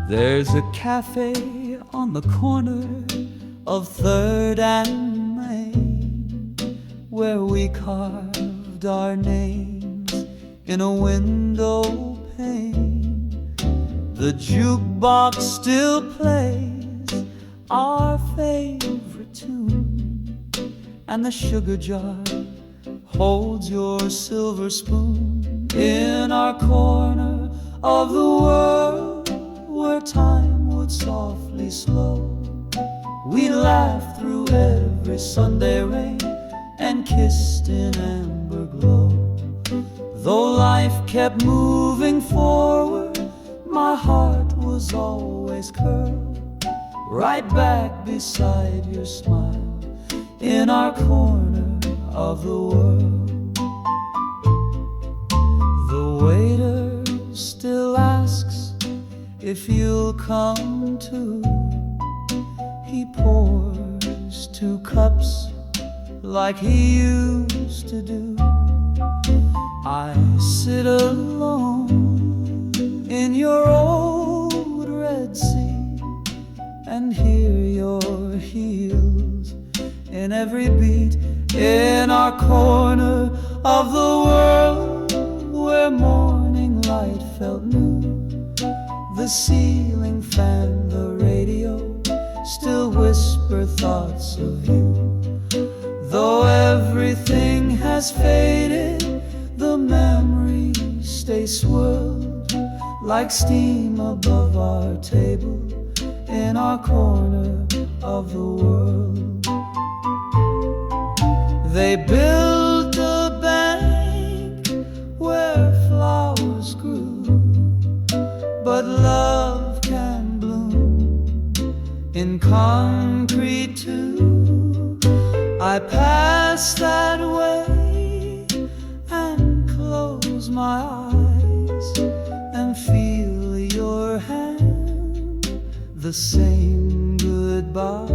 There's a cafe on the corner of 3rd and Main, where we carved our names in a window pane. The jukebox still plays our favorite tune, and the sugar jar holds your silver spoon. In our corner of the world, where time would softly slow, we laughed through every Sunday rain and kissed in amber glow. Though life kept moving forward, my heart was always curled right back beside your smile in our corner of the world. The waiter still asks if you'll come too. He pours 2 cups like he used to do. I sit alone in your old Red Sea and hear your heels in every beat. In our corner of the world, where morning light felt new, the ceiling fan, the radio still whisper thoughts of you. Though everything has faded, the memories stay swirled like steam above our table in our corner of the world. They built a bank where flowers grew, but love can bloom in concrete too. I pass that way and close my eyes and feel your hand, the same goodbye.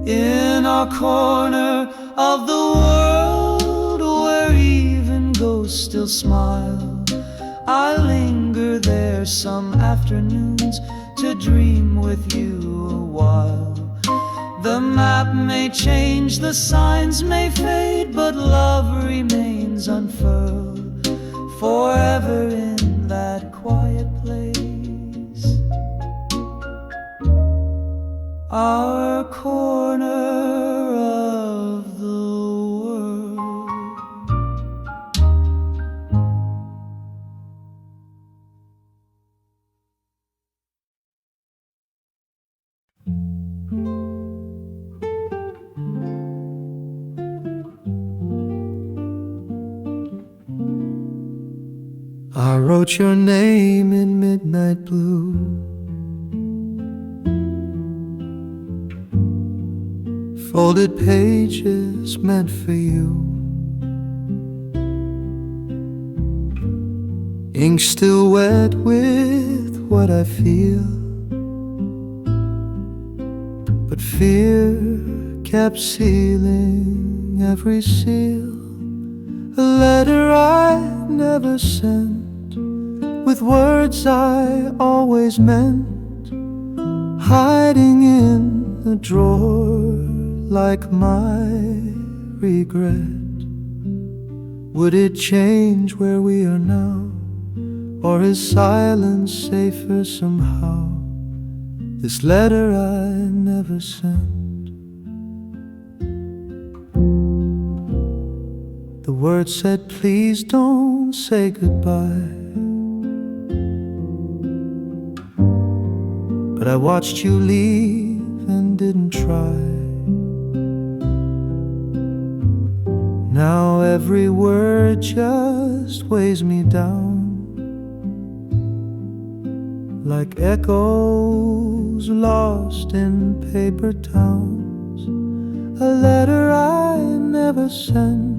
In our corner of the world, where even ghosts still smile, I linger there some afternoons to dream with you a while. The map may change, the signs may fade, but love remains unfurled forever in that quiet place, our corner of the world. I wrote your name in midnight blue, folded pages meant for you, ink still wet with what I feel, but fear kept sealing every seal. A letter I never sent, with words I always meant, hiding in a drawer like my regret. Would it change where we are now, or is silence safer somehow? This letter I never sent. The words said, please don't say goodbye, but I watched you leave and didn't try. Now every word just weighs me down, like echoes lost in paper towns. A letter I never sent,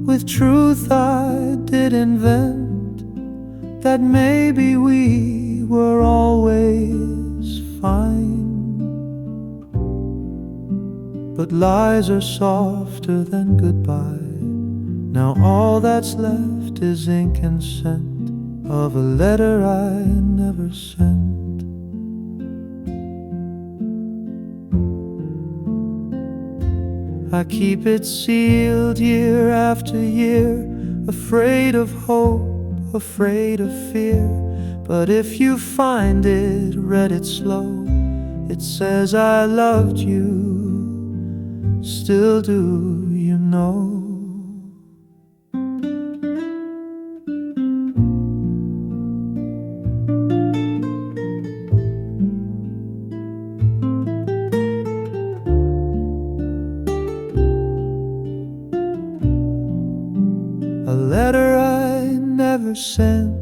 with truth I did invent, that maybe we were always fine. But lies are softer than goodbye. Now all that's left is ink and scent, of a letter I never sent. I keep it sealed year after year, afraid of hope, afraid of fear. But if you find it, read it slow. It says I loved you, still do you know? A letter I never sent,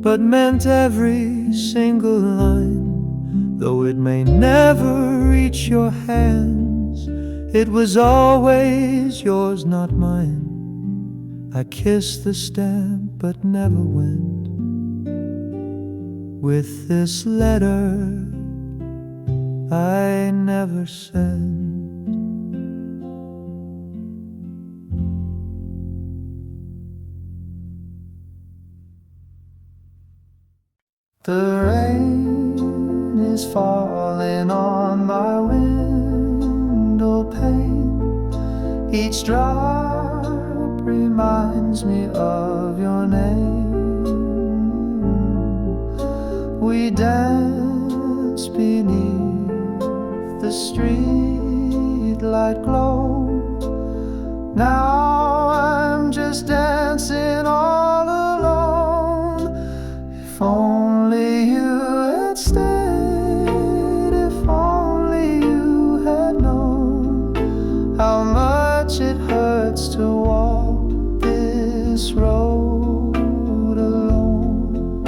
but meant every single line. Though it may never reach your hands, it was always yours, not mine. I kissed the stamp but never went. With this letter I never sent. The rain is falling on my window pane. Each drop reminds me of your name. We dance beneath the street light glow. Now I'm just dancing all alone. If only you had stayed, if only you had known how much it hurts to walk this road alone.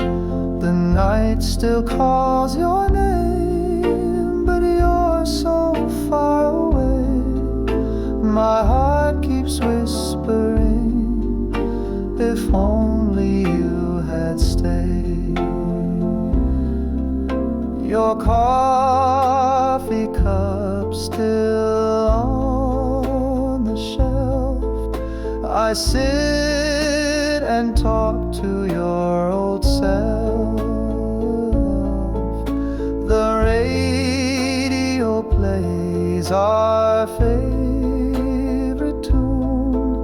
The night still calls your name, but you're so far away. My heart keeps whispering, if only you had stayed. Your coffee cup still on the shelf. I sit and talk to your old self. The radio plays our favorite tune,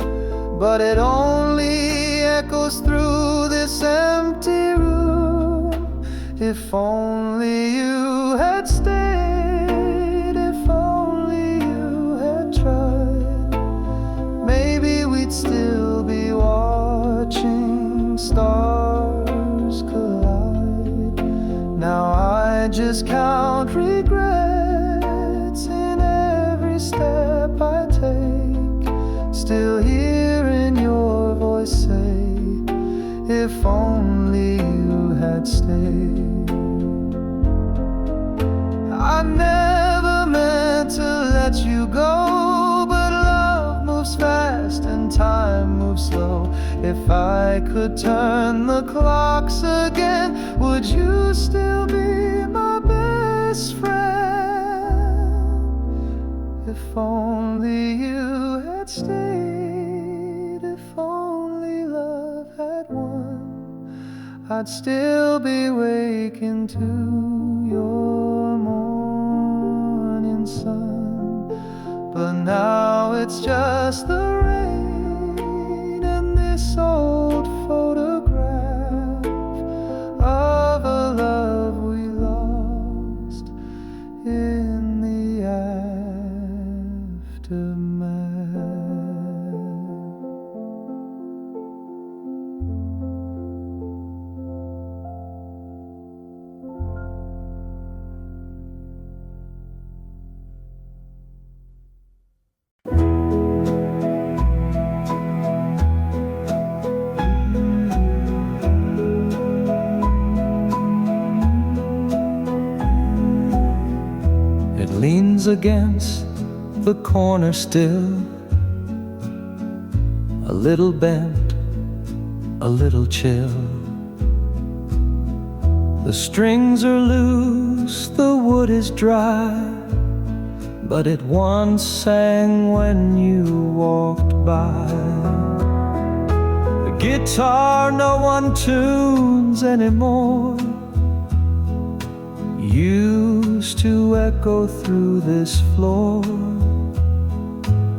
but it only echoes through this empty room. If only you had stayed, if only you had tried, maybe we'd still be watching stars collide. Now I just count regrets in every step I take, still hearing your voice say, if only you had stayed. I never meant to let you go, but love moves fast and time moves slow. If I could turn the clocks again, would you still be my best friend? If only you had stayed, if only love had won, I'd still be waking to your morning sun. But now it's just the rain and this old photograph of a love we lost in the aftermath. Leans against the corner still, a little bent, a little chill. The strings are loose, the wood is dry, but it once sang when you walked by. guitar no one tunes anymore used to echo through this floor.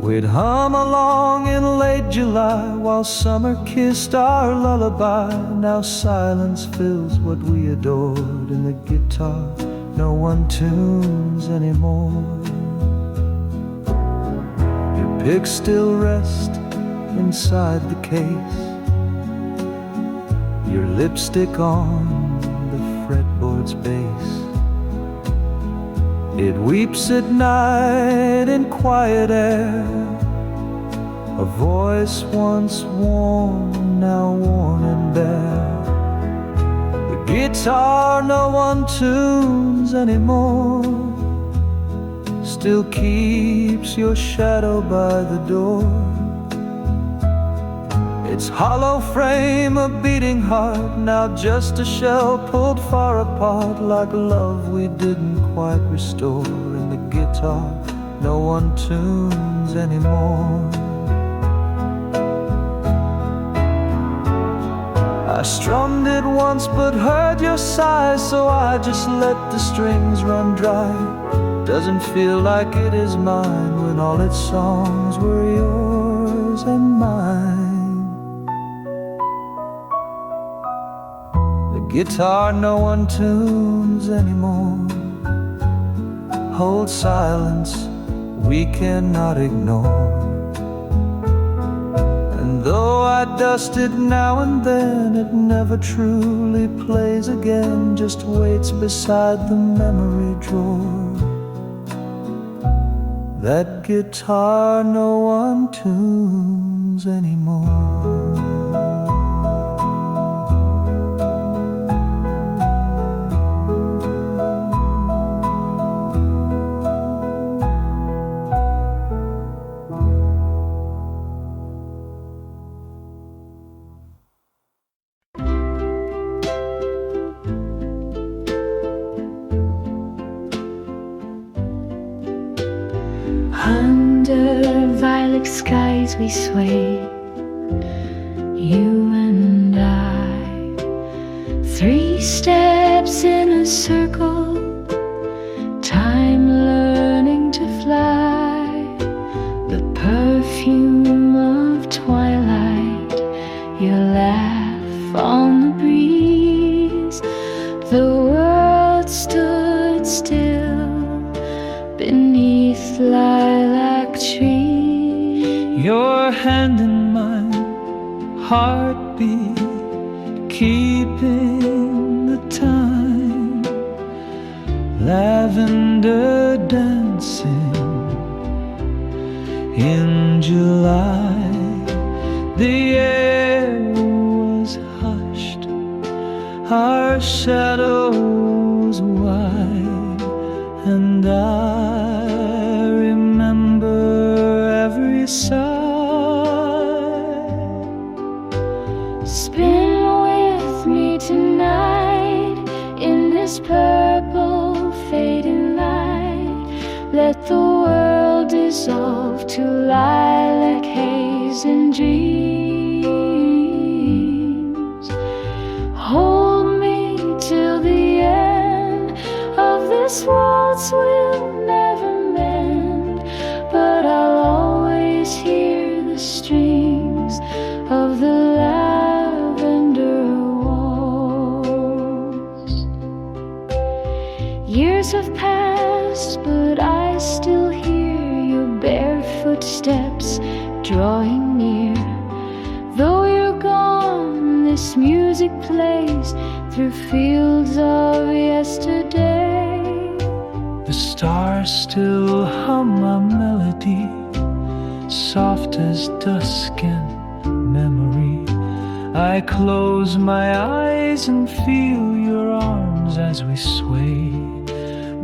We'd hum along in late July while summer kissed our lullaby. Now silence fills what we adored, and the guitar no one tunes anymore. Your picks still rest inside the case, your lipstick on the fretboard's base. It weeps at night in quiet air, a voice once warm, now worn and bare. The guitar no one tunes anymore still keeps your shadow by the door. Its hollow frame, a beating heart, now just a shell pulled far apart, like love we didn't quite restore. And the guitar no one tunes anymore. I strummed it once but heard your sighs, so I just let the strings run dry. Doesn't feel like it is mine when all its songs were yours and mine. Guitar no one tunes anymore. Hold silence, we cannot ignore. And though I dust it now and then, it never truly plays again, just waits beside the memory drawer. That guitar no one tunes anymore. Under violet skies we sway, you and I. 3 steps in a circle, time learning to fly. The perfume of twilight, your laugh on the breeze. The world stood still beneath lilac trees. Your hand in mine, heartbeat keeping the time. Lavender dancing in July. The air was hushed, our shadows wide, and I remember every sigh. Spin with me tonight in this purple fading light. Let the world dissolve to lilac haze and dreams. Hold me till the end of this waltz will never mend, but I'll always hear the strings of the Lavender Waltz. Years have passed, but I still hear your bare footsteps drawing near. Though you're gone, this music plays through fields of yesterday. The stars still hum a melody, soft as dusk and memory. I close my eyes and feel your arms as we sway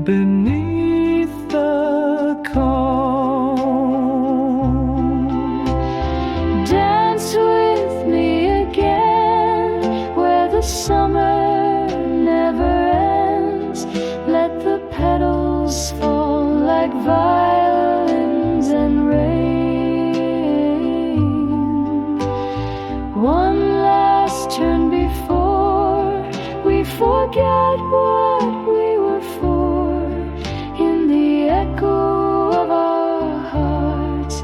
beneath the calm. Dance with me again where the summer never ends. Let the petals fall like violins and rain. One forget what we were for. In the echo of our hearts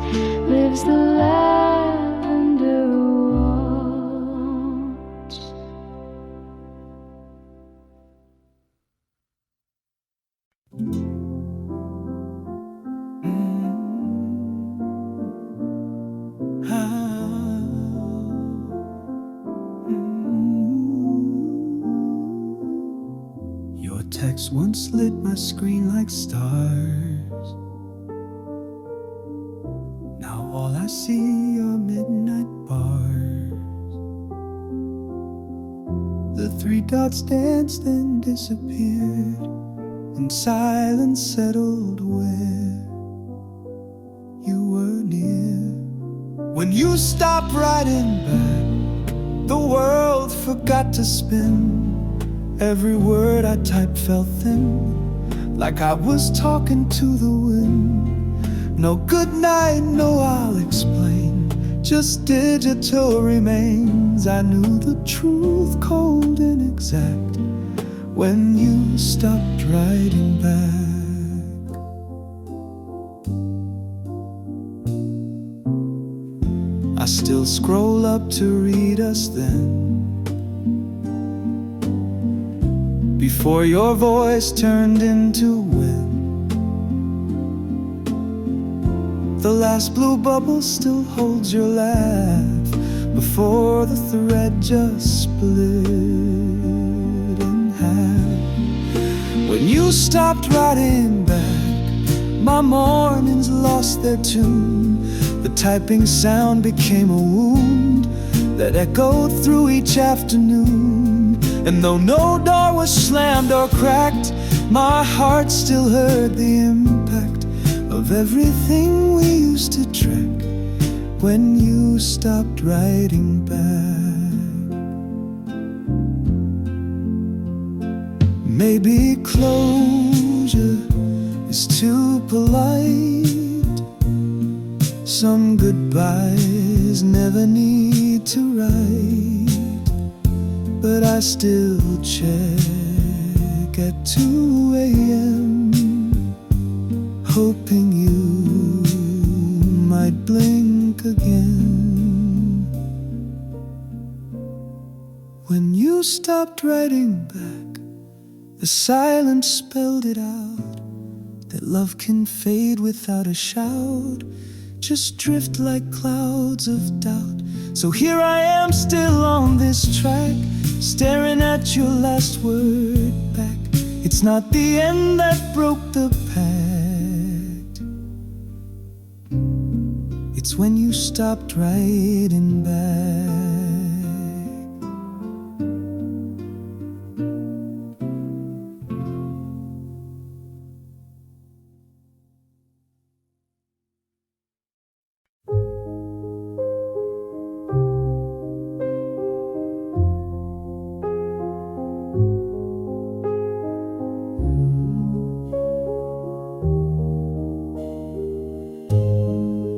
lives the Lavender Waltz. Your text once lit my screen like stars. Now all I see are midnight bars. The three dots danced and disappeared, and silence settled where you were near. When you stopped writing back, the world forgot to spin. Every word I typed felt thin, like I was talking to the wind. No good night, no I'll explain, just digital remains. I knew the truth, cold and exact, when you stopped writing back. I still scroll up to read us then, before your voice turned into wind. The last blue bubble still holds your laugh, before the thread just split in half. When you stopped writing back, my mornings lost their tune. The typing sound became a wound that echoed through each afternoon. And though no door was slammed or cracked, my heart still heard the impact of everything we used to track when you stopped writing back. Maybe closure is too polite. Some goodbyes never need to write, but I still check at 2 a.m., hoping you might blink again. When you stopped writing back, the silence spelled it out, that love can fade without a shout, just drift like clouds of doubt. So here I am still on this track, staring at your last word back. It's not the end that broke the pact, it's when you stopped writing back.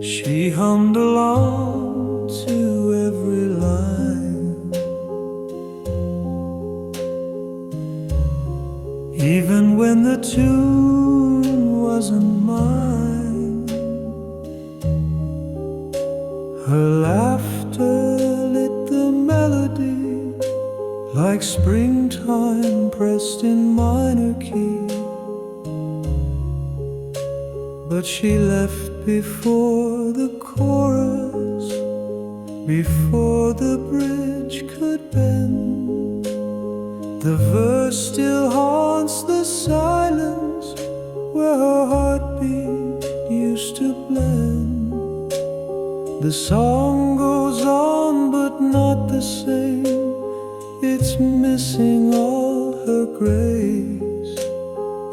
She hummed along to every line, even when the tune wasn't mine. Her laughter lit the melody, like springtime pressed in minor key. But she left before the chorus, before the bridge could bend. The verse still haunts the silence where her heartbeat used to blend. The song goes on but not the same, it's missing all her grace.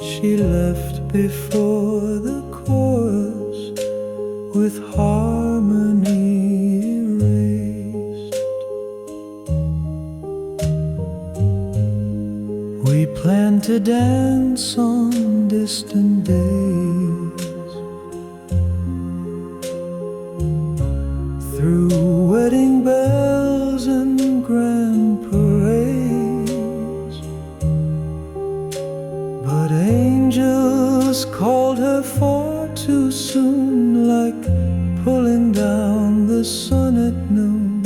She left before the chorus with harmony erased. We planned to dance on distant days, through wedding bells and grand parades. pulling down the sun at noon.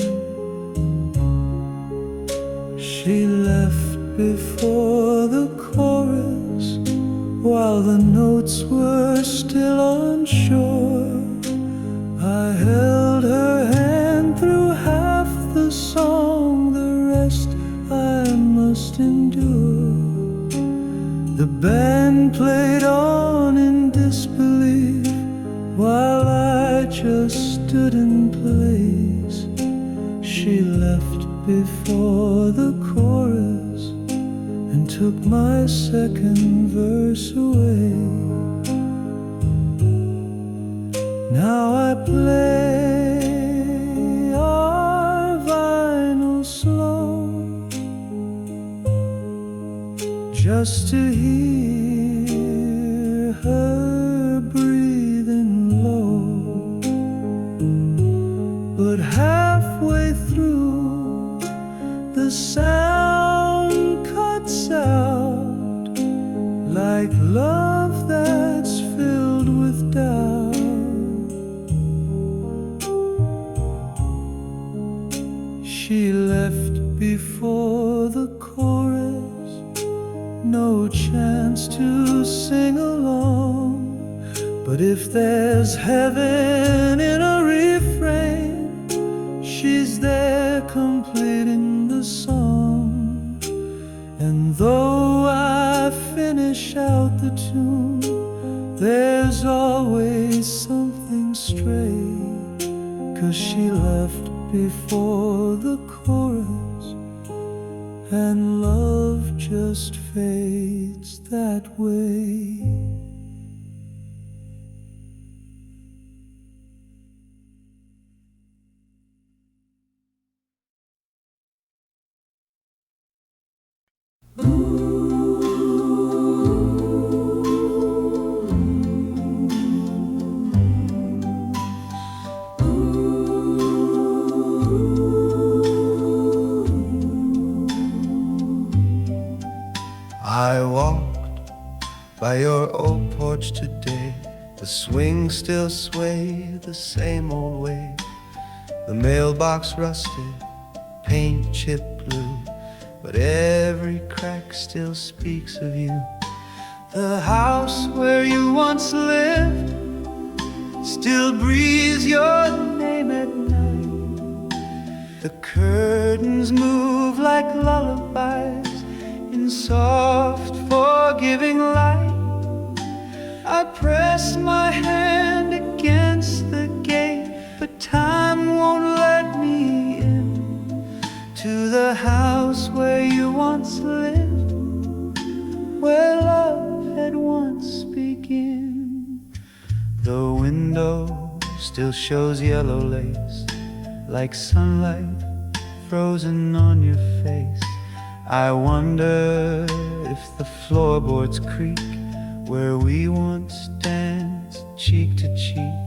She left before the chorus, while the notes were still unsure. I held her hand through half the song, the rest I must endure. The band played on in disbelief, while I just stood in place. She left before the chorus and took my second verse away. Now I play our vinyl slow, just to hear her breathing low. But halfway through, the sound cuts out, like love that's filled with doubt. She left before the chorus, no chance to sing along. But if there's heaven in a refrain, she's there completing the song. And though I finish out the tune, there's always something stray, 'cause she left before the chorus, and love just fades that way. I walked by your old porch today. The swings still sway the same old way. The mailbox rusted, paint chipped blue, but every crack still speaks of you. The house where you once lived still breathes your name at night. The curtains move like lullabies in soft, forgiving light. I press my hand against the gate, but time won't let me in to the house where you once lived, where love had once begun. The window still shows yellow lace, like sunlight frozen on your face. I wonder if the floorboards creak where we once danced cheek to cheek.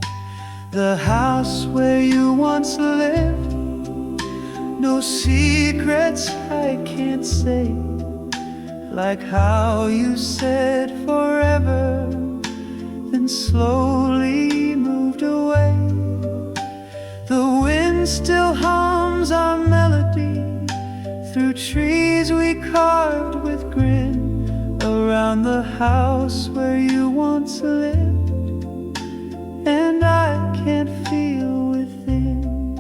The house where you once lived, no secrets I can't say, like how you said forever, then slowly moved away. The wind still hums our melody through trees we carved with grin, around the house where you once lived, and I can't feel within.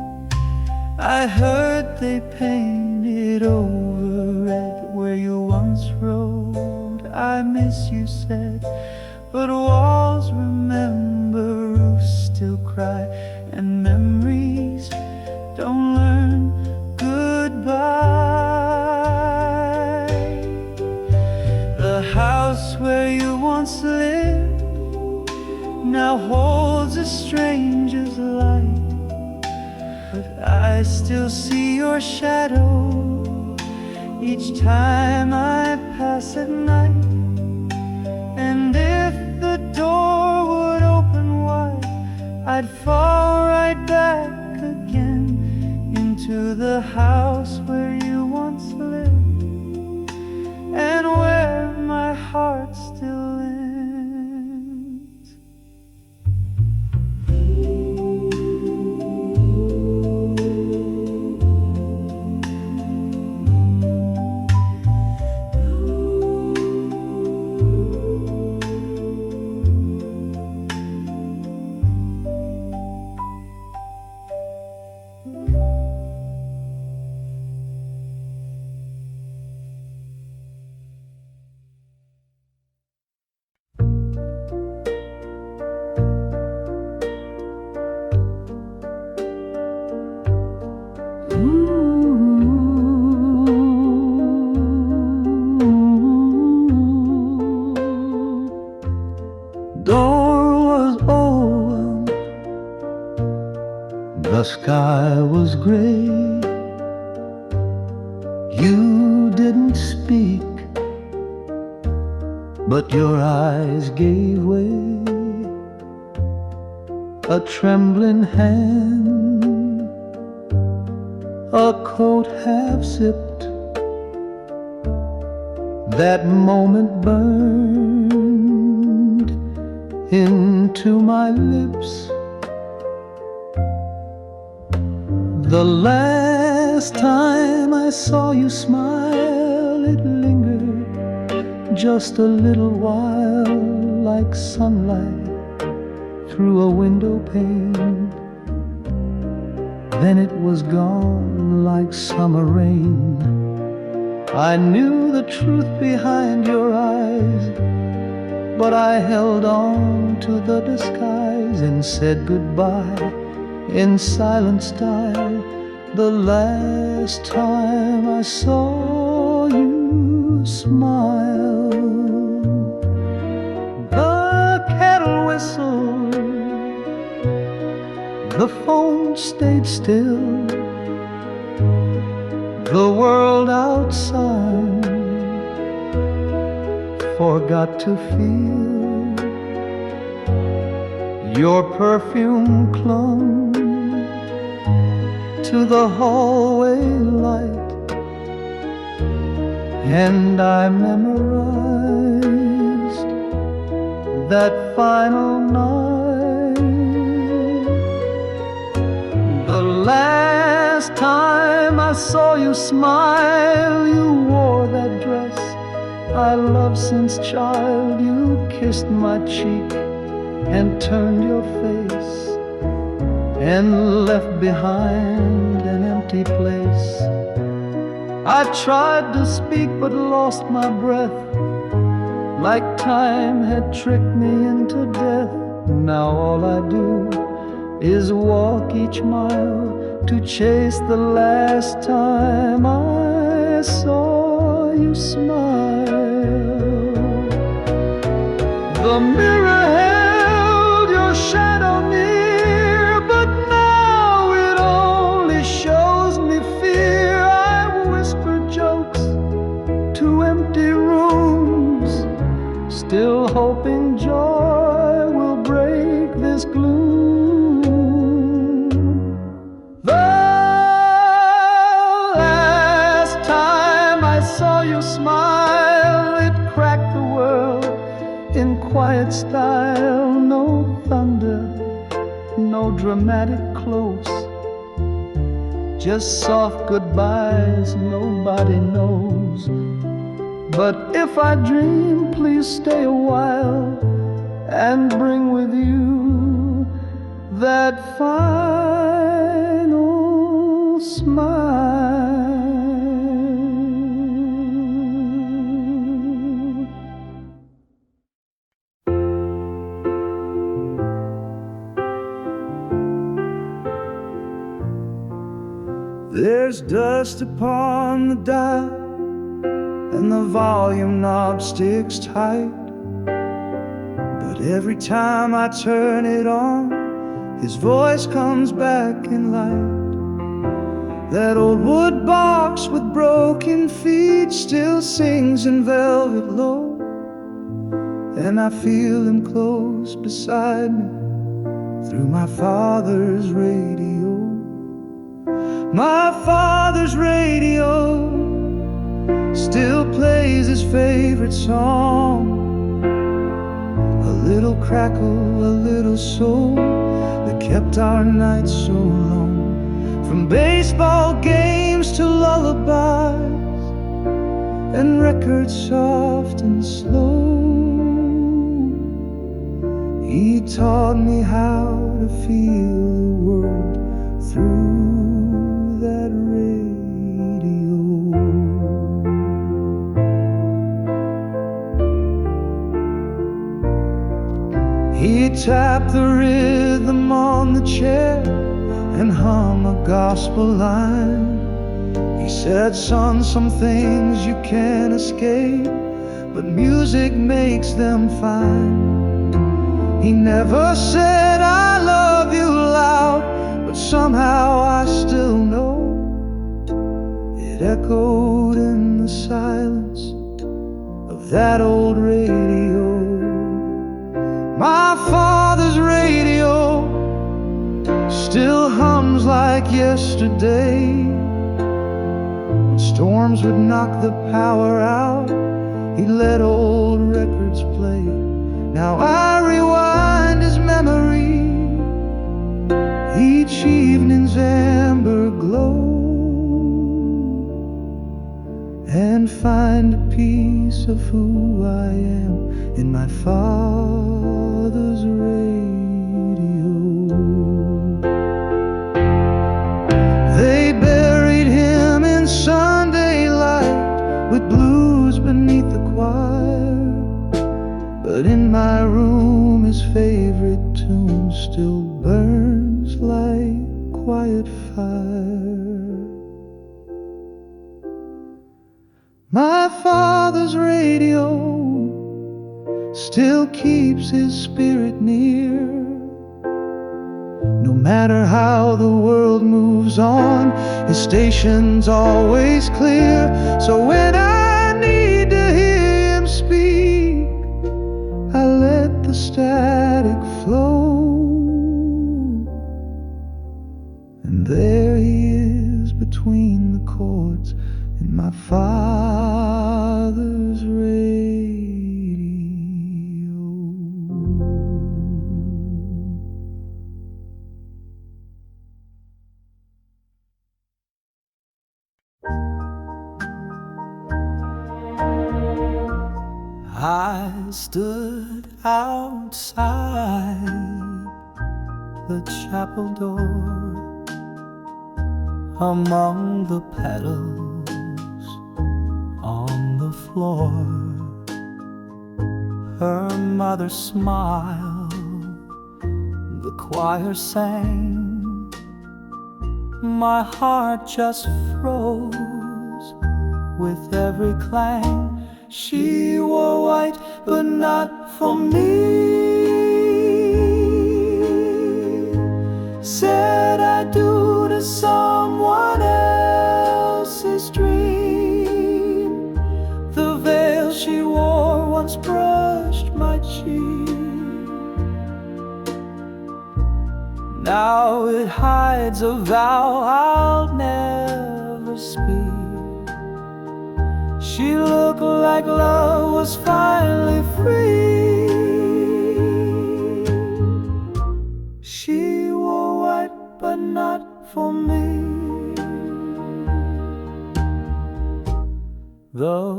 I heard they painted over red where you once rode. I miss you said, but walls remember, roofs still cry, and memories don't learn goodbye. The house where you once lived now holds a stranger's light, but I still see your shadow each time I pass at night. And if the door would open wide, I'd fall right back again into the house where you once lived, and where my heart still ends. sky was gray. You didn't speak, but your eyes gave way. A trembling hand, a coat half zipped. That moment burned into my lips. The last time I saw you smile, it lingered just a little while, like sunlight through a window pane. Then it was gone like summer rain. I knew the truth behind your eyes, but I held on to the disguise and said goodbye in silent style. The last time I saw you smile. The kettle whistled, the phone stayed still. The world outside forgot to feel. Your perfume clung to the hallway light, and I memorized that final night. The last time I saw you smile, you wore that dress I loved since child. You kissed my cheek and turned your face and left behind an empty place. I tried to speak but lost my breath, like time had tricked me into death. Now all I do is walk each mile to chase the last time I saw you smile. The mirror held your shadow near, but now it only shows me fear. I whisper jokes to empty rooms, still hoping joy will break this gloom. The last time I saw you smile, it cracked the world in quiet style. No thunder, no dramatic close, just soft goodbyes nobody knows. But if I dream, please stay a while and bring with you that final smile. There's dust upon the dial, and the volume knob sticks tight. But every time I turn it on, his voice comes back in light. That old wood box with broken feet still sings in velvet low, and I feel him close beside me through my father's radio. My father's radio still plays his favorite song. A little crackle, a little soul that kept our nights so long. From baseball games to lullabies and records soft and slow, he taught me how to feel the world through that radio. He tapped the rhythm on the chair and hum a gospel line. He said, son, some things you can't escape, but music makes them fine. He never said I love you loud, but but somehow I still know it echoed in the silence of that old radio. My father's radio still hums like yesterday. When storms would knock the power out, he'd let old records play. Now I rewind his memory, each evening's amber glow, and find a piece of who I am in my father's radio. They buried him in Sunday light with blues beneath the choir, but in my room his favorite tune still burns like quiet fire. My father's radio still keeps his spirit near. No matter how the world moves on, his station's always clear. So when I need to hear him speak, I let the static flow. And there he is between the chords in my father's radio. I stood outside the chapel door among the petals on the floor. Her mother smiled, the choir sang. My heart just froze with every clang. She wore white, but not for me. Said I do to someone else's dream. The veil she wore once brushed my cheek. Now it hides a vow I'll never speak. She looked like love was finally free. She wore white, but not for me. The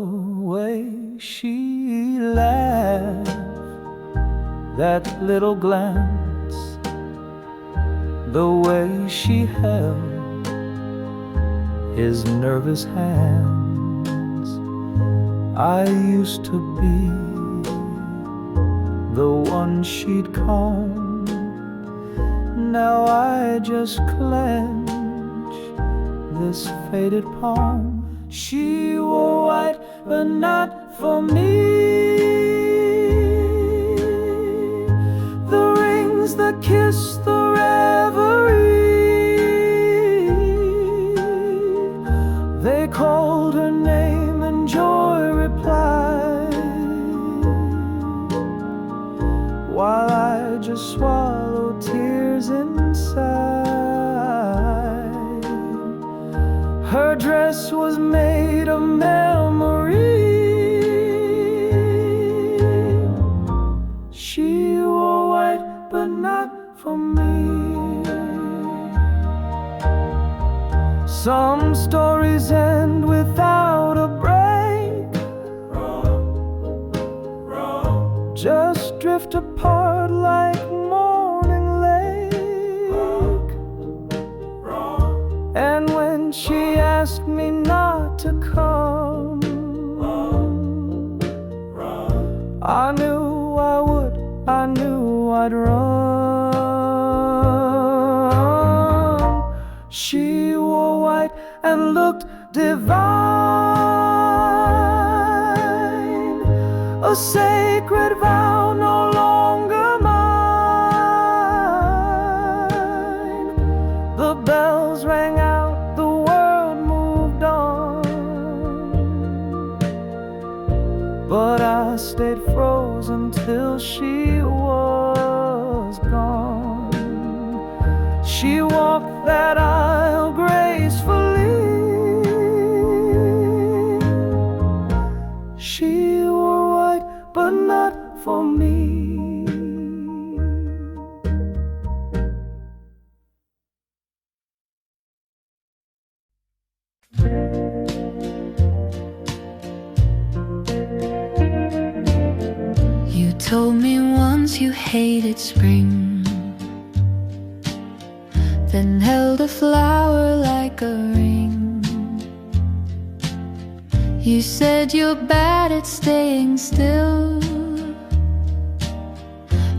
way she laughed, that little glance, the way she held his nervous hand. I used to be the one she'd call. Now I just clench this faded palm. She wore white, but not for me. The rings, the kiss, the reverie, they called her name and joy replied, while I just swallowed tears inside. Her dress was made of memory. She wore white, but not for me. Some stories end without a break, just drift apart like morning lake. And when she asked me not to come, I knew I would, I knew I'd run. She wore white and looked divine, a sacred vow no longer mine. bells rang out, the world moved on. But I stayed frozen till she was gone. She walked that aisle gracefully. She wore white, but not for me. You told me once you hated spring, then held a flower like a ring. You said you're bad at staying still,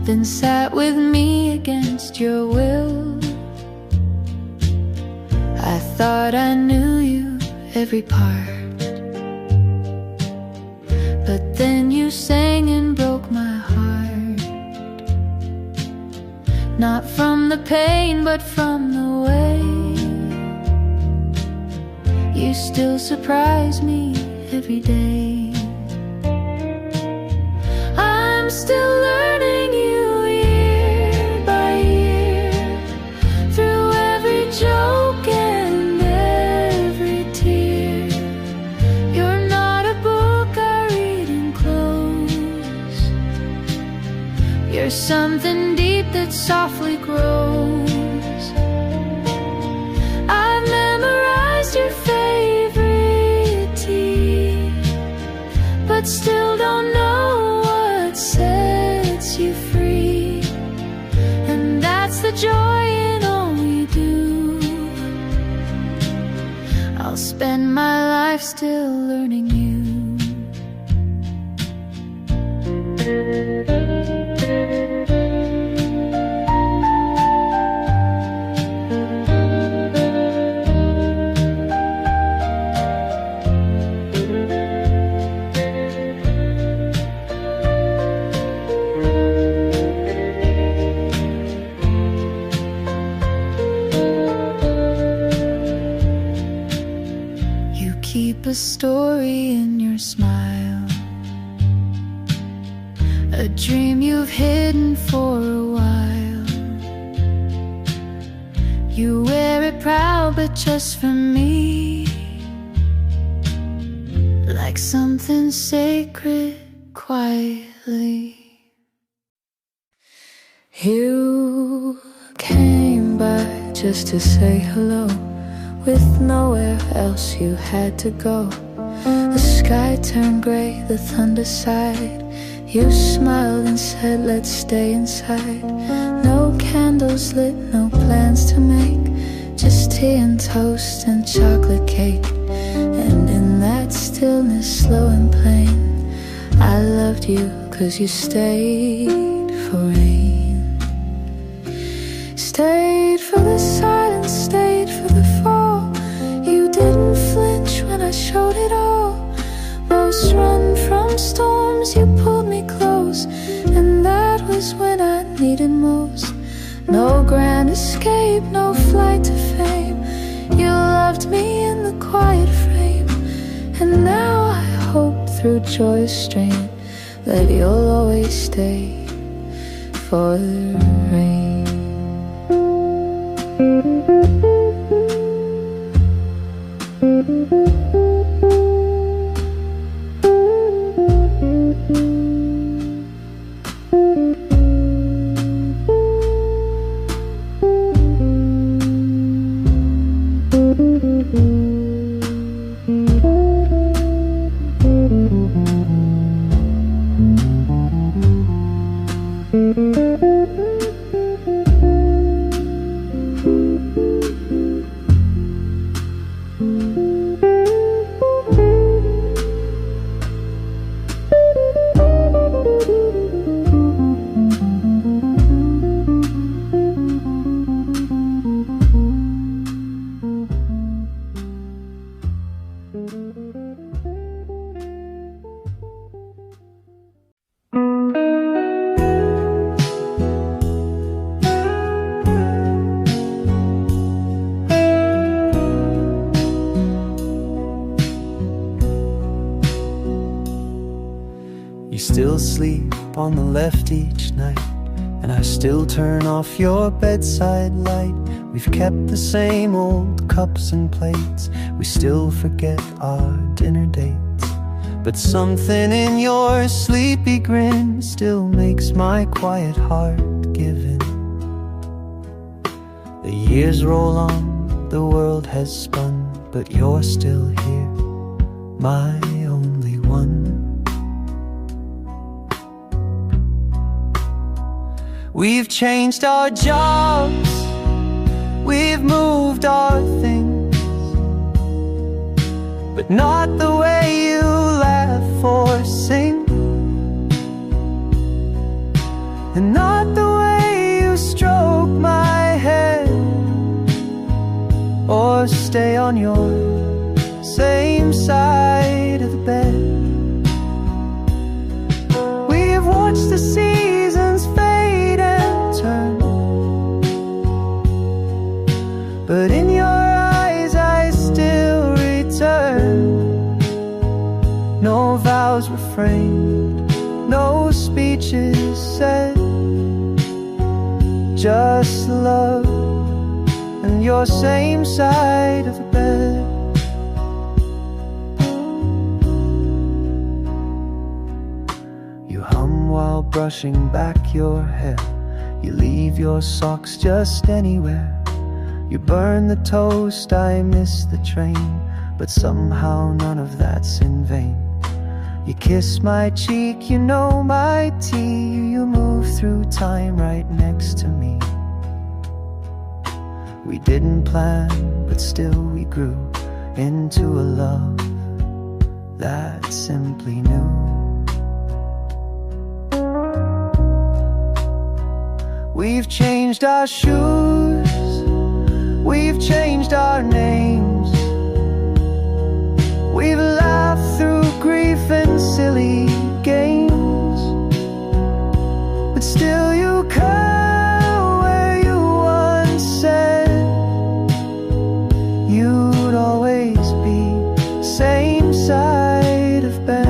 then sat with me against your will. I thought I knew you every part, but then you sang and broke my heart. Not from the pain, but from the way you still surprise me every day. I'm still learning you year by year, through every joke and every tear. You're not a book I read and close. You're something deep that softly grows. I've memorized your favorite tea, but still don't know what sets you free. And that's the joy in all we do. I'll spend my life still learning you. Keep a story in your smile, a dream you've hidden for a while. You wear it proud, but just for me, like something sacred quietly. You came by just to say hello, with nowhere else you had to go. The sky turned gray, the thunder sighed. You smiled and said, let's stay inside. No candles lit, no plans to make, just tea and toast and chocolate cake. And in that stillness, slow and plain, I loved you 'cause you stayed for rain. Stayed for the silence, stayed for the fall. You didn't flinch when I showed it all. Most run from storms, you pulled me close, and that was when I needed most. No grand escape, no flight to fame. You loved me in the quiet frame, and now I hope through joyous strain that you'll always stay for the rain. still sleep on the left each night, and I still turn off your bedside light. We've kept the same old cups and plates, we still forget our dinner dates. But something in your sleepy grin still makes my quiet heart give in. The years roll on, the world has spun, but you're still here, my only one. We've changed our jobs, we've moved our things, but not the way you laugh or sing, and not the way you stroke my head or stay on your same side of the bed. We've watched the seasons fade and turn, but in your eyes I still return. No vows were framed, no speeches said, just love and your same side of the bed. You hum while brushing back your hair, you leave your socks just anywhere. You burn the toast, I miss the train, but somehow none of that's in vain. You kiss my cheek, you know my tea, you move through time right next to me. We didn't plan, but still we grew into a love that simply knew. We've changed our shoes, we've changed our names, we've laughed through grief and silly games, but still you curl where you once said you'd always be same side of bed.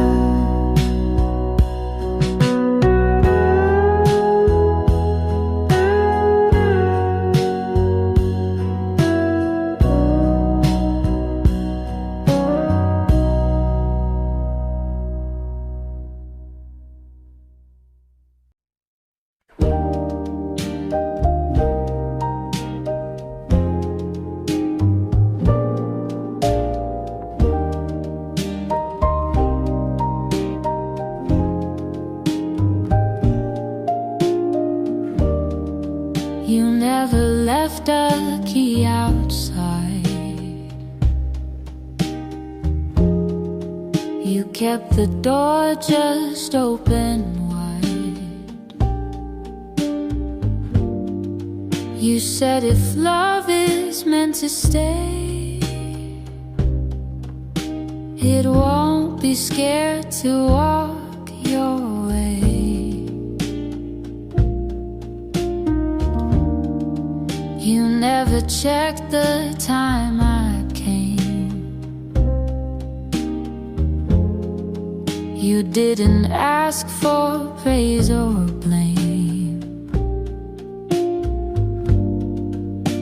You never left a key outside. You kept the door just open wide. You said if love is meant to stay, it won't be scared to walk your way. You never checked the time I came. You didn't ask for praise or blame.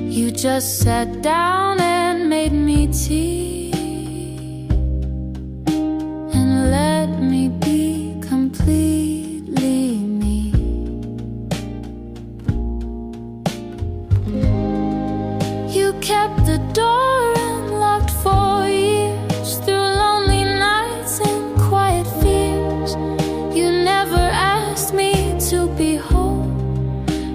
You just sat down and made me tea and let me be completely me. You kept the door unlocked for years, through lonely nights and quiet fears. You never asked me to be whole,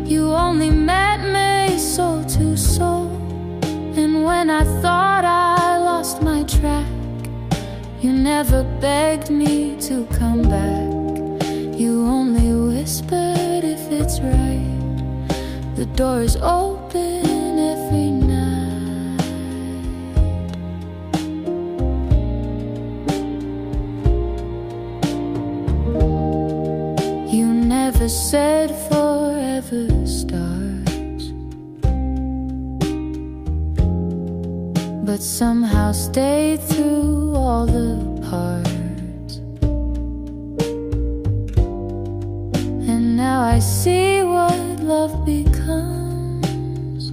you only met me soul to soul. And when I thought I lost my track, you never begged me to come back. You only whispered if it's right. The door is open every night. You never said forever starts, but somehow stayed through all the parts. I see what love becomes.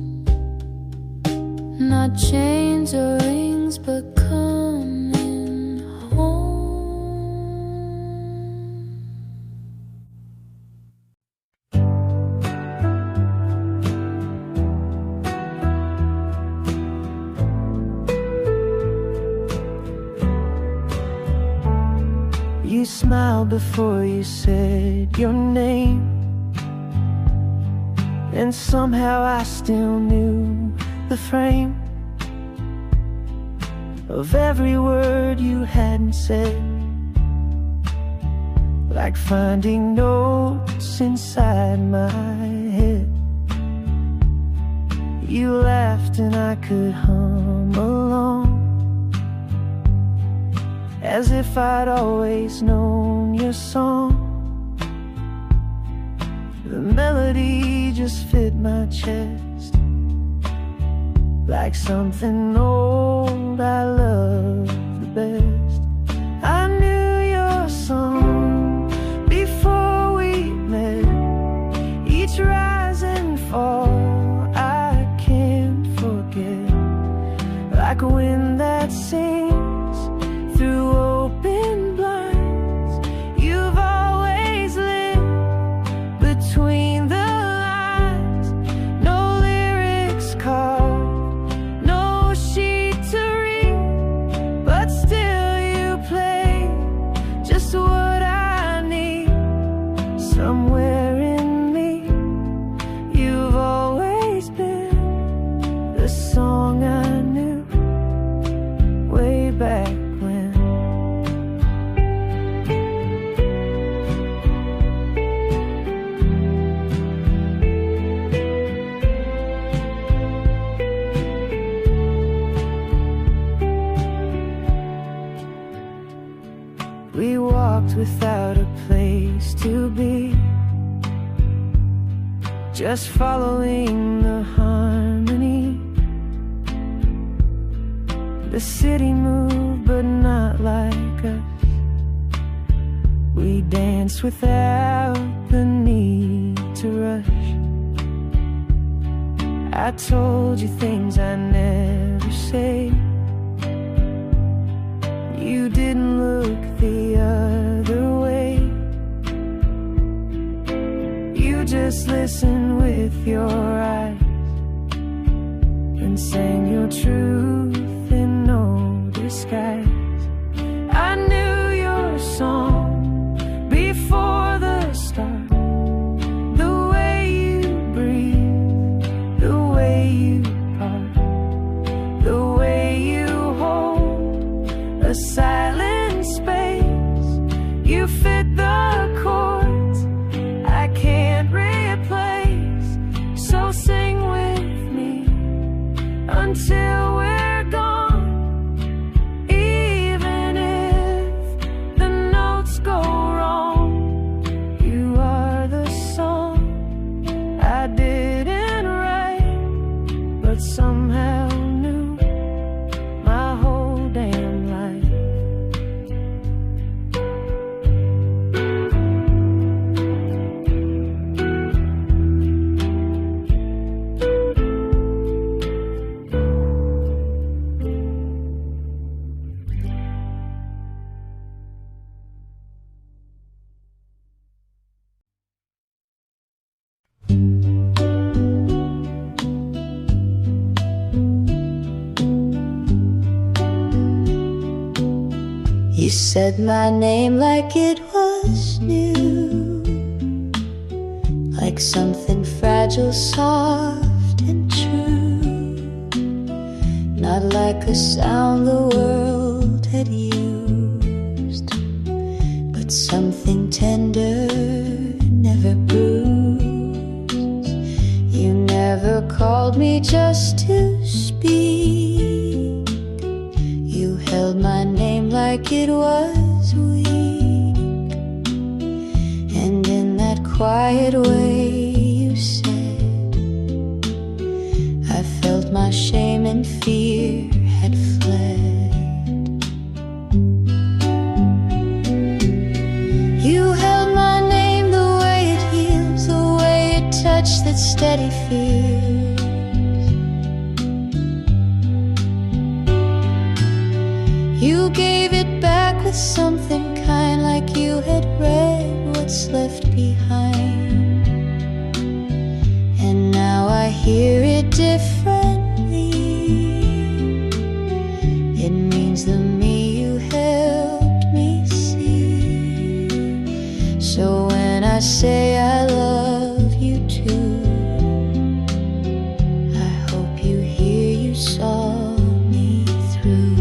Not chains or rings, but coming home. You smiled before you said your name, and somehow I still knew the frame of every word you hadn't said, like finding notes inside my head. You laughed and I could hum along, as if I'd always known your song. The melody just fit my chest, like something old I loved the best. I knew your song before we met, each rise and fall I can't forget, like a wind that sings through open blinds. You've always lived between the lines, no lyrics carved, no sheet to read, but still you play just what I need. Somewhere in me, you've always been the song I knew way back. We walked without a place to be, just following the harmony. The city moved, but not like us. We danced without the need to rush. I told you things I never say. You didn't look the other way. You just listened with your eyes and sang your truth in no disguise. I knew your song before the start, the way you breathe, the way you part, the way you hold a silent space. You fit the chords I can't replace, so sing with me until we're gone. Even if the notes go wrong, you are the song I didn't write, but somehow knew my whole damn life. You said my name like it was new, like something fragile, soft and true, not like a sound the world had used, but something tender, never bruised. You never called me just to speak. You held my name like it was weak, and in that quiet way you said, I felt my shame and fear had fled. You held my name the way it heals steady fears. You gave it back with something kind, like you had read what's left behind. And now I hear it differently. It means the me you helped me see. So when I say I love you too, I hope you hear you saw me through.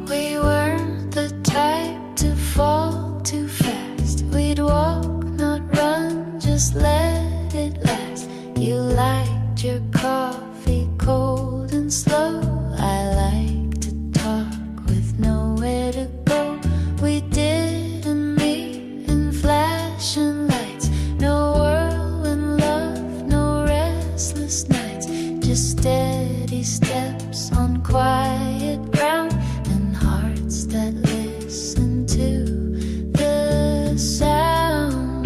We weren't the type to fall too fast. We'd walk, not run, just let it last. You liked your coffee cold and slow. I like to talk with nowhere to go. We didn't meet in flashing lights. No whirlwind love, no restless nights. Just steady steps on quiet ground, and hearts that listen to the sound.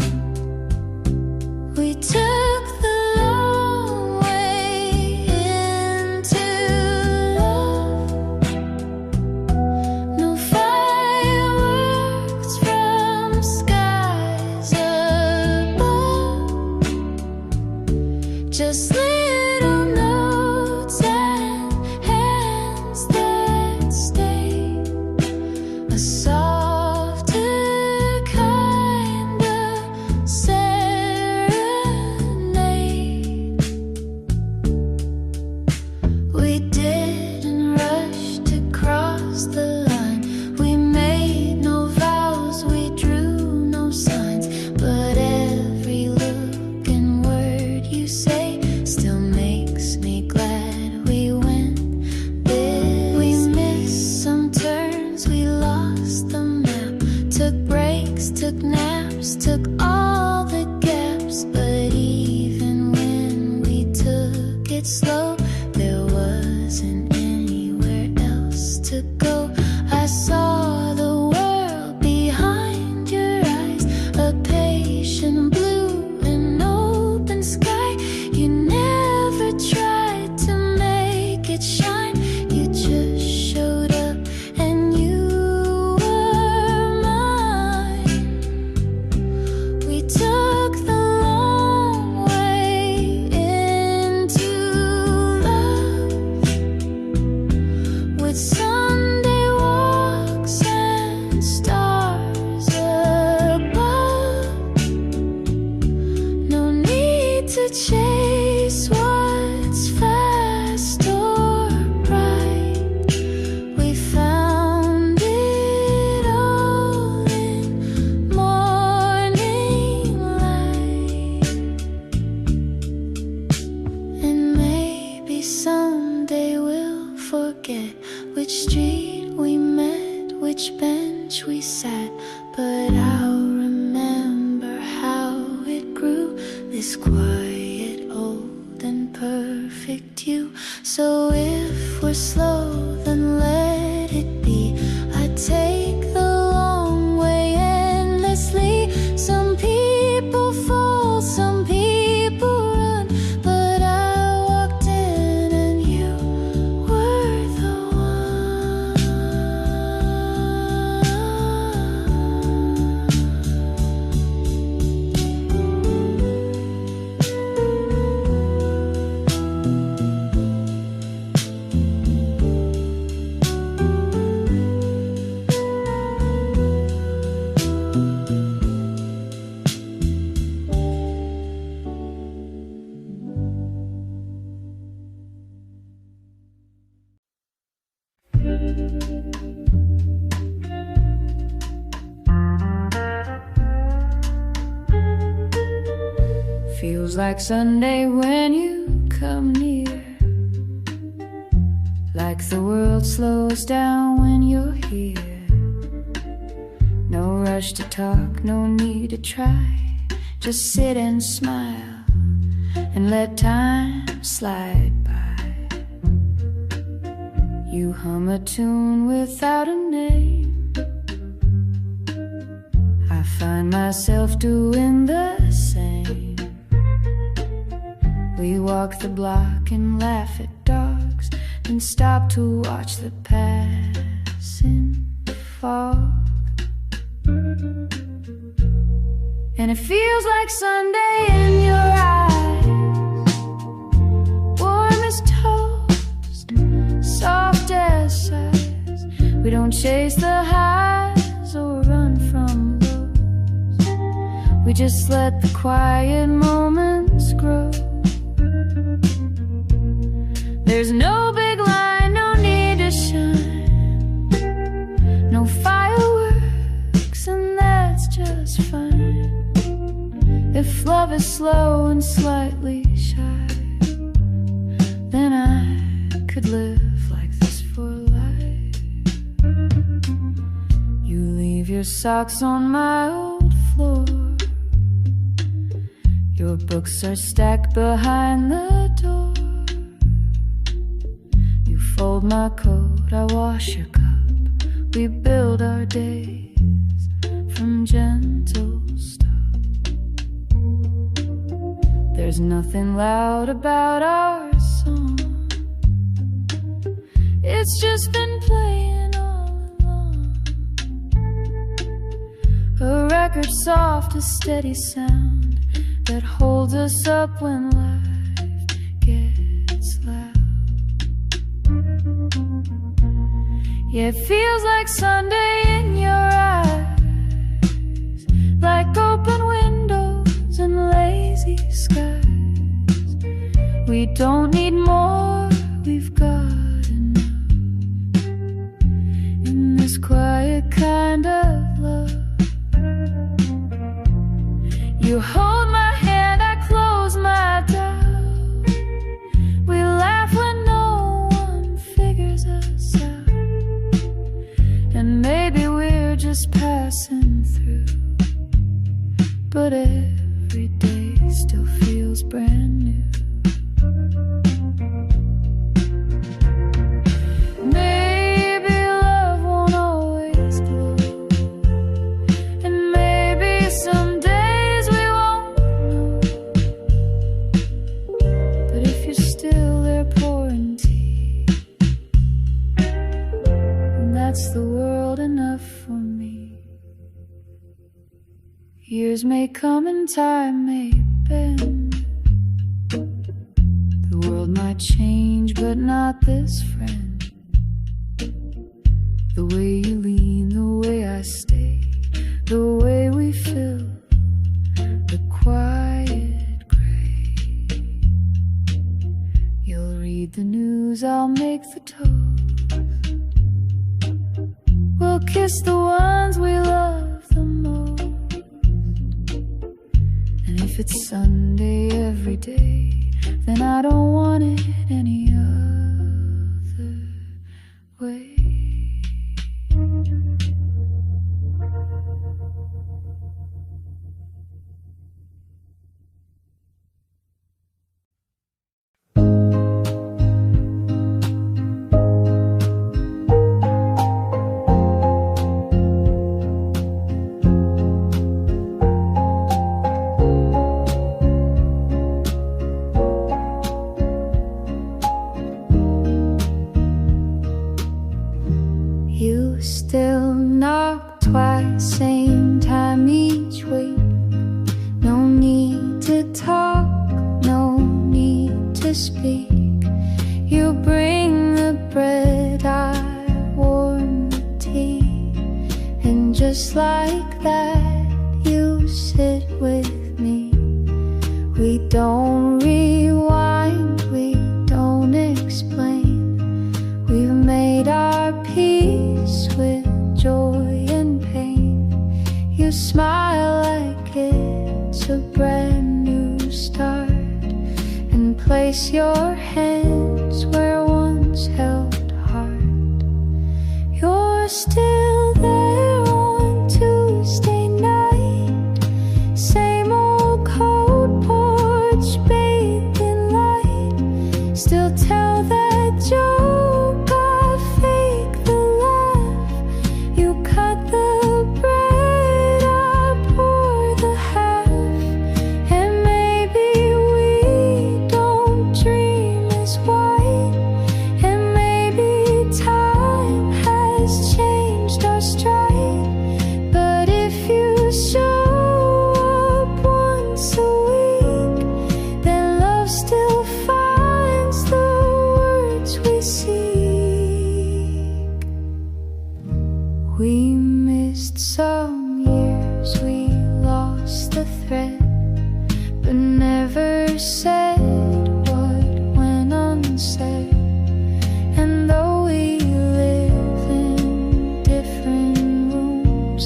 We took the long way into love. No fireworks from skies above, just little notes and hands that stay. A softer kind of serenade. We didn't rush to cross the line. We made no vows, we drew no signs. But every look and word you say still makes me glad we went this. We missed some turns, we lost the map. Took breaks, took naps, took all the gaps. But even when we took it slow, there wasn't anywhere else to go. I saw the world behind your eyes, a patient blue and open sky. You never tried to make it shine. You just showed up and you were mine. We took the long way into love, with Sunday walks and stars above. No need to chase what's fast or bright. We found it all in morning light. And maybe someday we'll forget which street we met, which bench we sat. But I'll remember how it grew, this quiet, old and perfect you. So if we're slow, then let it be. I take the long way endlessly. Some people fall, some people run, but I walked in and you were the one. feels like Sunday when you come near, like the world slows down when you're here. No rush to talk, no need to try, just sit and smile and let time slide by. You hum a tune without a name, I find myself doing the same. We walk the block and laugh at dogs, then stop to watch the passing fog. And it feels like Sunday in your eyes, warm as toast, soft as ice. We don't chase the highs or run from lows, we just let the quiet moments grow. There's no big line, no need to shine, no fireworks, and that's just fine. If love is slow and slightly shy, then I could live like this for life. You leave your socks on my old floor, your books are stacked behind the door. You fold my coat, I wash your cup, we build our days from gentle stuff. There's nothing loud about our song, it's just been playing all along. A record soft, a steady sound that holds us up when life gets loud. Yeah, it feels like Sunday in your eyes, like open windows and lazy skies. We don't need more, we've got enough in this quiet kind of love. You hold my hand, I close my doubt, we laugh when no one figures us out, and maybe we're just passing through, but every day still feels brand new. Maybe love won't always glow, and maybe some days we won't know, but if you're still there pouring tea, then that's the world enough for me. Years may come and time may bend, the world might change but not this friend. The way you lean, the way I stay, the way we fill the quiet gray. You'll read the news, I'll make the toast, we'll kiss the ones we love the most. And if it's Sunday every day, then I don't want it any other way. You still knock twice, same time each week. No need to talk, no need to speak. You bring the bread, I warm the tea, and just like that you sit with me. We don't rewind, we don't explain, we've made our peace with joy and pain. You smile like it's a brand new start, place your hands where once held heart. You're still there on Tuesday night, same old cold porch bathed in light. Still tell that joke, I fake the laugh. You cut the bread, I pour the half. And maybe we don't dream as white, and maybe time has changed our stride. But if you show up once a week, then love still finds the words we seek. We missed some years, we lost the thread, but never said what went unsaid. And though we live in different rooms,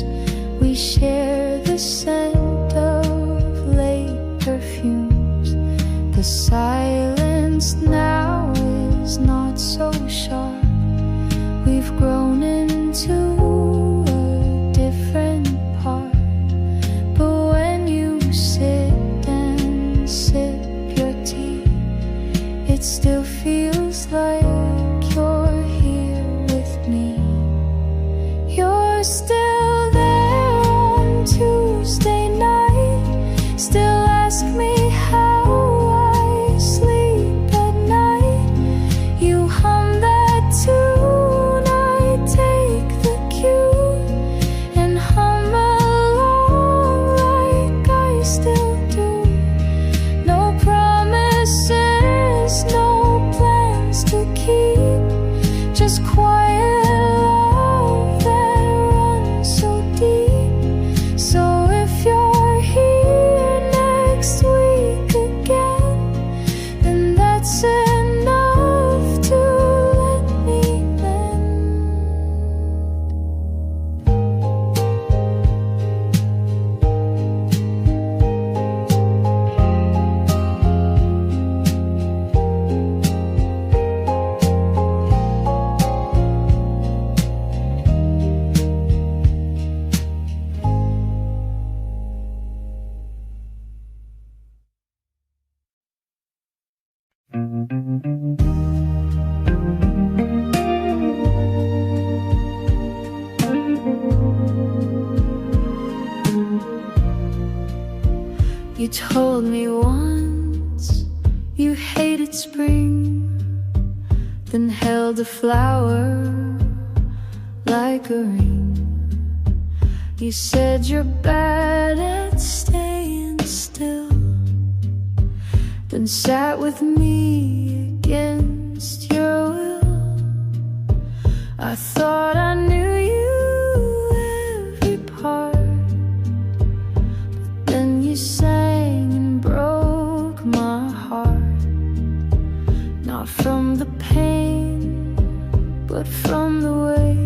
we share the scent of late perfumes. The silence now is not so sharp. We've grown into a different part. But when you sit and sip your tea, it still feels like you're here with me. You're still there on Tuesday night, still ask me how I sleep at night. You hum that tune, I take the cue and hum along like I still do. No promises, no plans to keep, just quiet love that runs so deep. So if you're here next week again, then that's enough to let me mend. You told me once you hated spring, then held a flower like a ring. You said you're bad at staying still, then sat with me against your will. I thought I knew you every part, but then you sang and broke my heart. Not from the pain, but from the way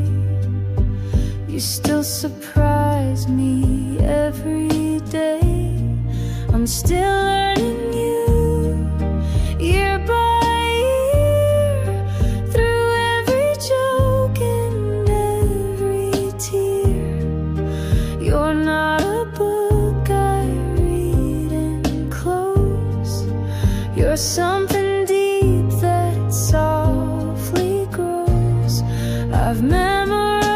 you still surprise me every day. I'm still learning you, year by year, through every joke and every tear. You're not a book I read and close. You're something deep that softly grows. I've memorized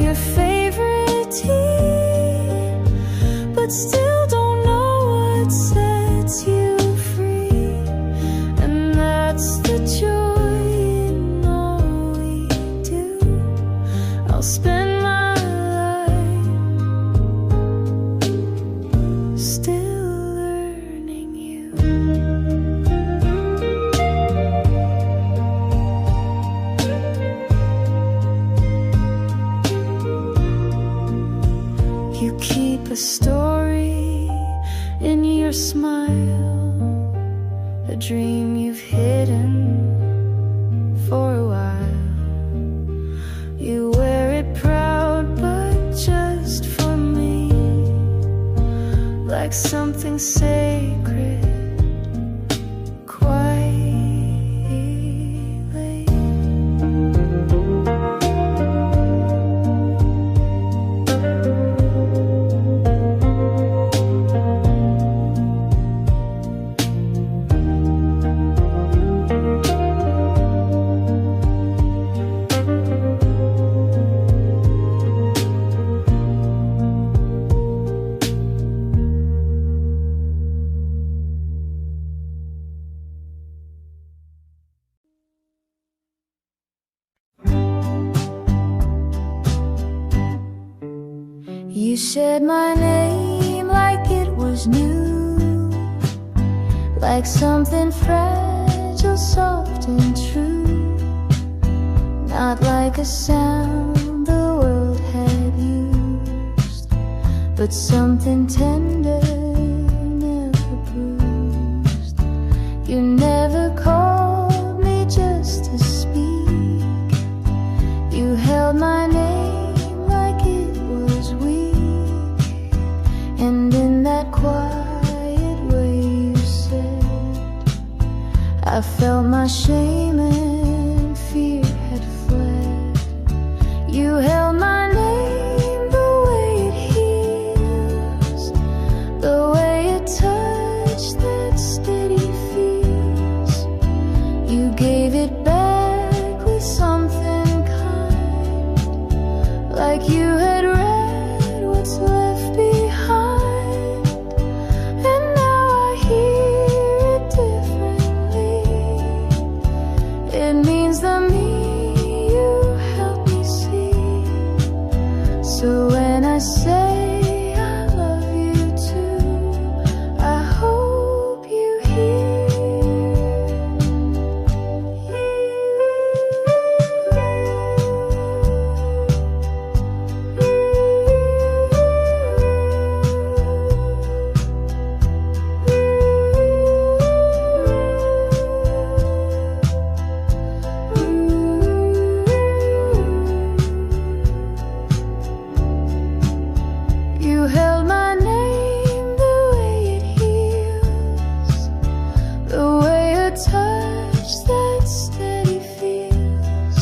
your favorite tea, but still don't know what sets you free. And that's the joy in all we do. I'll spend my life still learning you. You keep a story in your smile, a dream you've hidden for a while. You wear it proud, but just for me, like something sacred You said my name like it was new, like something fragile, soft and true, not like a sound the world had used, but something tender, never bruised. You never called me just to speak. You held my name like it was weak, and in that quiet way you said, I felt my shame and fear had fled. You held my name the way it heals, the way it touched that steady feels. You gave it back with something kind, like you had read what's left behind. And now I hear it differently. It means the me you helped me see. So when I say I love you too, I hope you You held my name the way it heals, the way a touch that steady feels.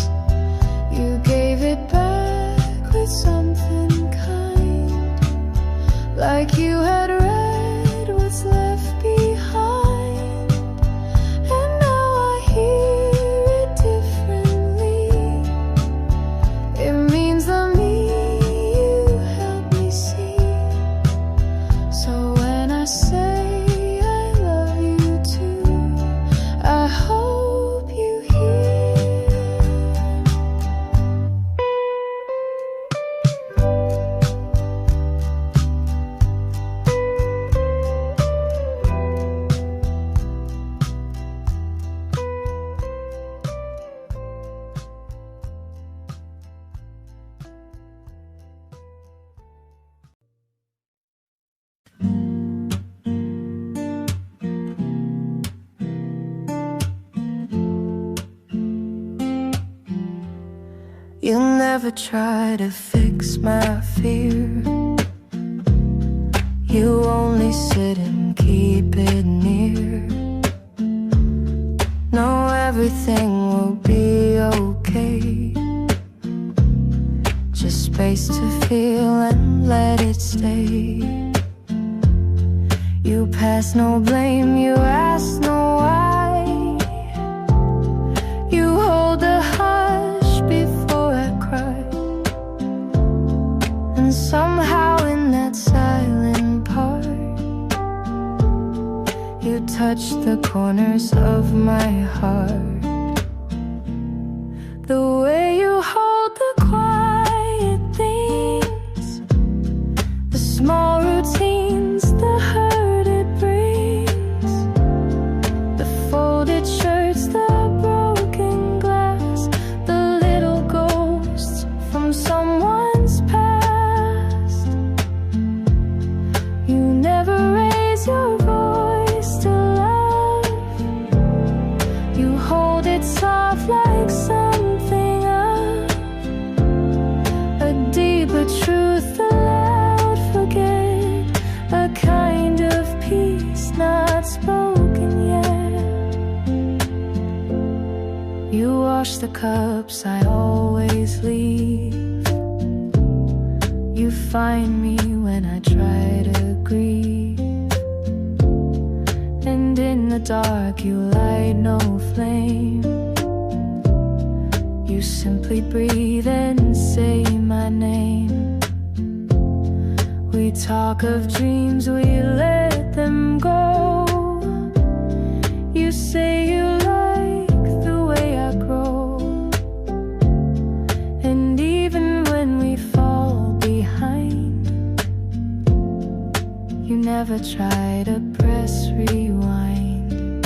You gave it back with something kind, like you had read what's left behind. And now I hear it differently. It means the me you helped me see. So when I say I love you too, I hope you hear. You never try to fix my fear. You only sit and keep it near. Know everything will be okay. Just space to feel and let it stay. You pass no blame, you ask no why. You hold the hush before I cry. And somehow in that silent part, you touch the corners of my heart. The way you hold the quiet things, the small routines, the hurt it brings, the folded shirts, the broken glass, the little ghosts from someone's past. You never raise your voice to love. You hold it soft like something of a deeper truth, a loud forget, a kind of peace not spoken yet. You wash the cups I always leave. You find me when I try to grieve. And in the dark you light no flame. You simply breathe and say my name. We talk of dreams, we let them go. You say you like the way I grow. And even when we fall behind, never try to press rewind.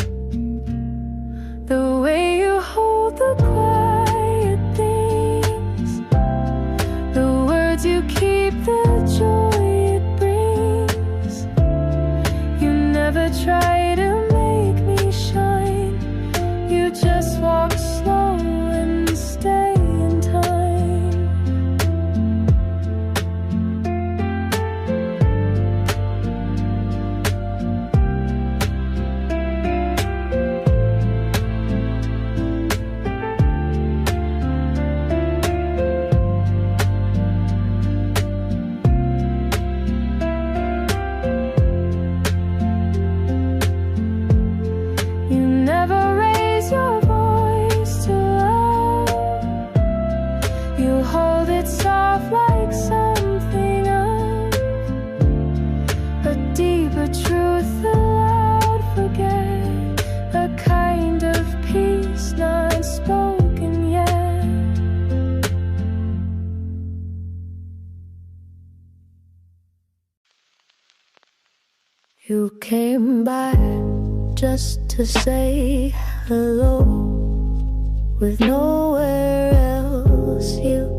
The way you hold the quiet things, the words you keep, the joy it brings. You never try to make me shine. You just walk slow and stay in time. You never raise your voice to love. You hold it soft like something of a deeper truth, a loud forget, a kind of peace not spoken yet. You came by just to say hello, with nowhere else you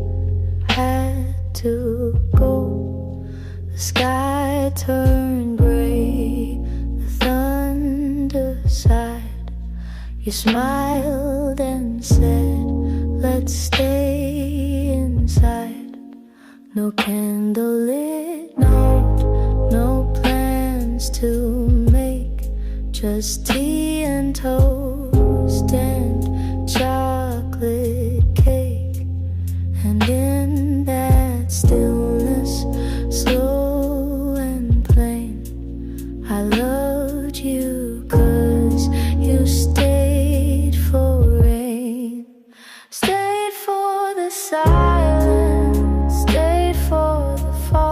had to go. The sky turned gray, the thunder sighed. You smiled and said, let's stay inside. No candlelit note, no plans to make, just tea and toast and chocolate cake. And in that stillness, slow and plain, I loved you 'cause you stayed for rain, stayed for the silence, stayed for the fall.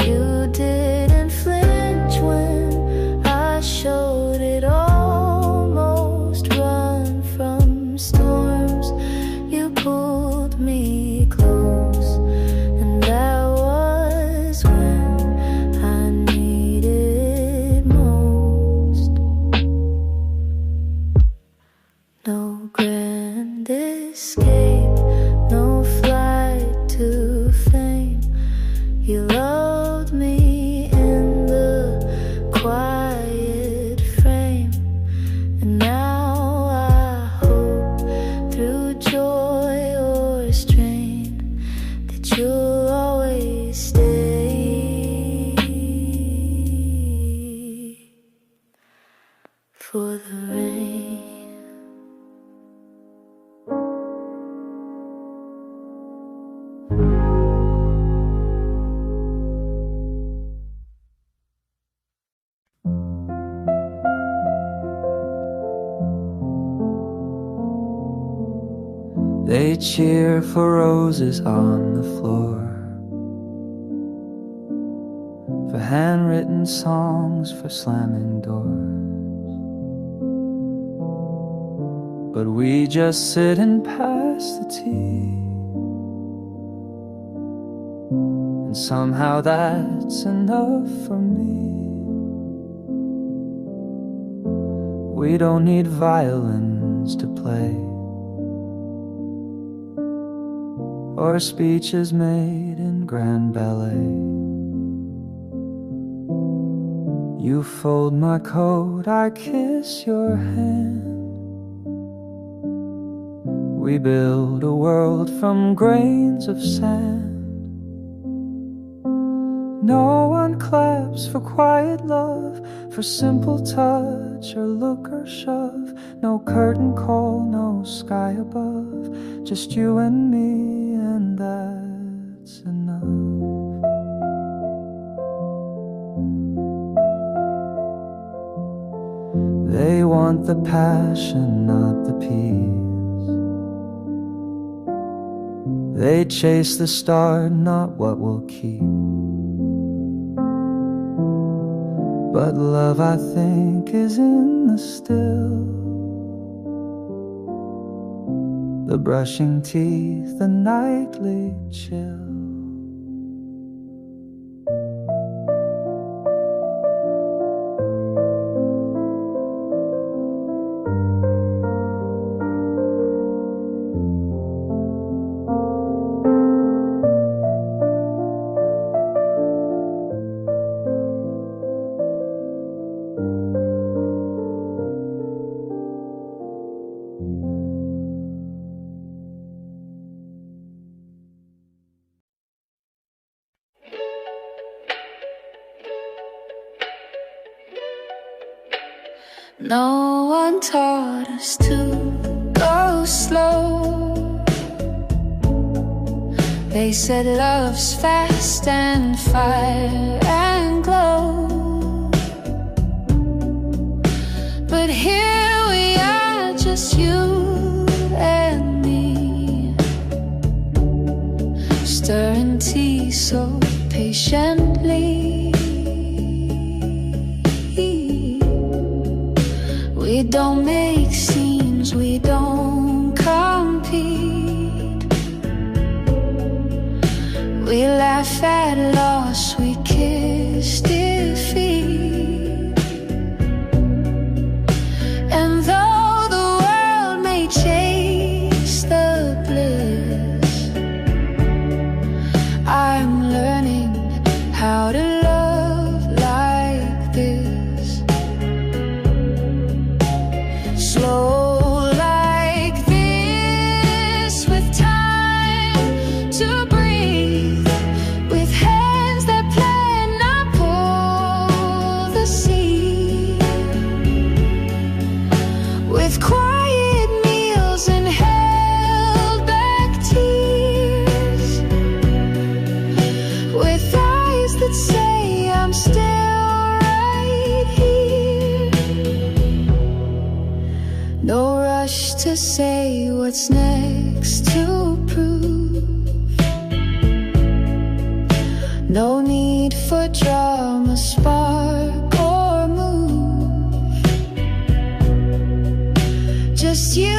You didn't flinch when I showed it, almost run from storms. You pulled me close, and that was when I needed most. No grand escape, no flight to fame. You loved me in the quiet frame, and now I hope through joy or strain that you'll always stay for the rain. They cheer for roses on the floor, for handwritten songs, for slamming doors. But we just sit and pass the tea, and somehow that's enough for me. We don't need violins to play, or speeches made in grand ballet. You fold my coat, I kiss your hand. We build a world from grains of sand. No one claps for quiet love, for simple touch or look or shove. No curtain call, no sky above, just you and me, and that's enough. They want the passion, not the peace. They chase the star, not what will keep. But love, I think, is in the still, the brushing teeth, the nightly chill. No one taught us to go slow. They said love's fast and fire and glow. But here we are, just you and me, stirring tea so patiently. We don't make scenes, we don't compete. We laugh at loss, we kiss defeat. And though the world may chase the bliss, I'm learning how to love like this. Slow like this, with time to breathe, with hands that plan, not pull the sea, with quiet meals and held back tears, with eyes that say I'm still right here. No rush to say what's next to prove. No need for drama, spark or move. Just you